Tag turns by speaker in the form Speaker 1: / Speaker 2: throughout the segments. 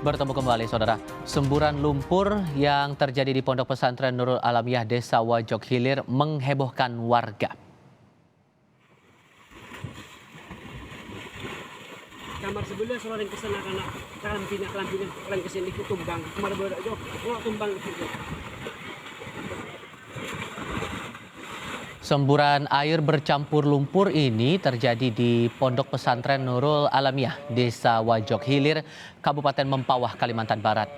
Speaker 1: Bertemu kembali, Saudara. Semburan lumpur yang terjadi di Pondok Pesantren Nurul Alamiah Desa Wajok Hilir menghebohkan warga.
Speaker 2: Kamar sebelah selalu ke sana karena kelampinan kesini itu tumbang. Kamar berak jo, tumbang itu.
Speaker 1: Semburan air bercampur lumpur ini terjadi di Pondok Pesantren Nurul Alamiah Desa Wajok Hilir, Kabupaten Mempawah, Kalimantan Barat.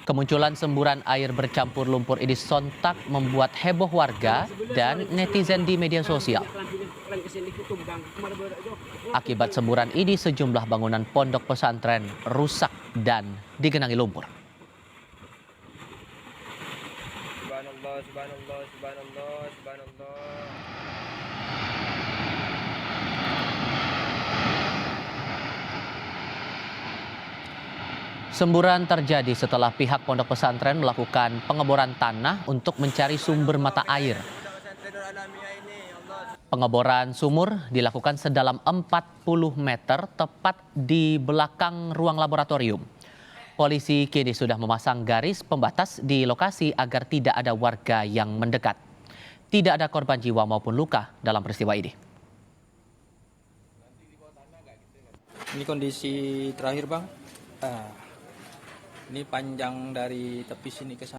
Speaker 1: Kemunculan semburan air bercampur lumpur ini sontak membuat heboh warga dan netizen di media sosial. Akibat semburan ini, sejumlah bangunan pondok pesantren rusak dan digenangi lumpur.
Speaker 3: Subhanallah, subhanallah, subhanallah, subhanallah.
Speaker 1: Semburan terjadi setelah pihak pondok pesantren melakukan pengeboran tanah untuk mencari sumber mata air. Pengeboran sumur dilakukan sedalam 40 meter tepat di belakang ruang laboratorium. Polisi kini sudah memasang garis pembatas di lokasi agar tidak ada warga yang mendekat. Tidak ada korban jiwa maupun luka dalam peristiwa ini.
Speaker 4: Ini kondisi terakhir, Bang. Ini panjang dari tepi sini ke sana.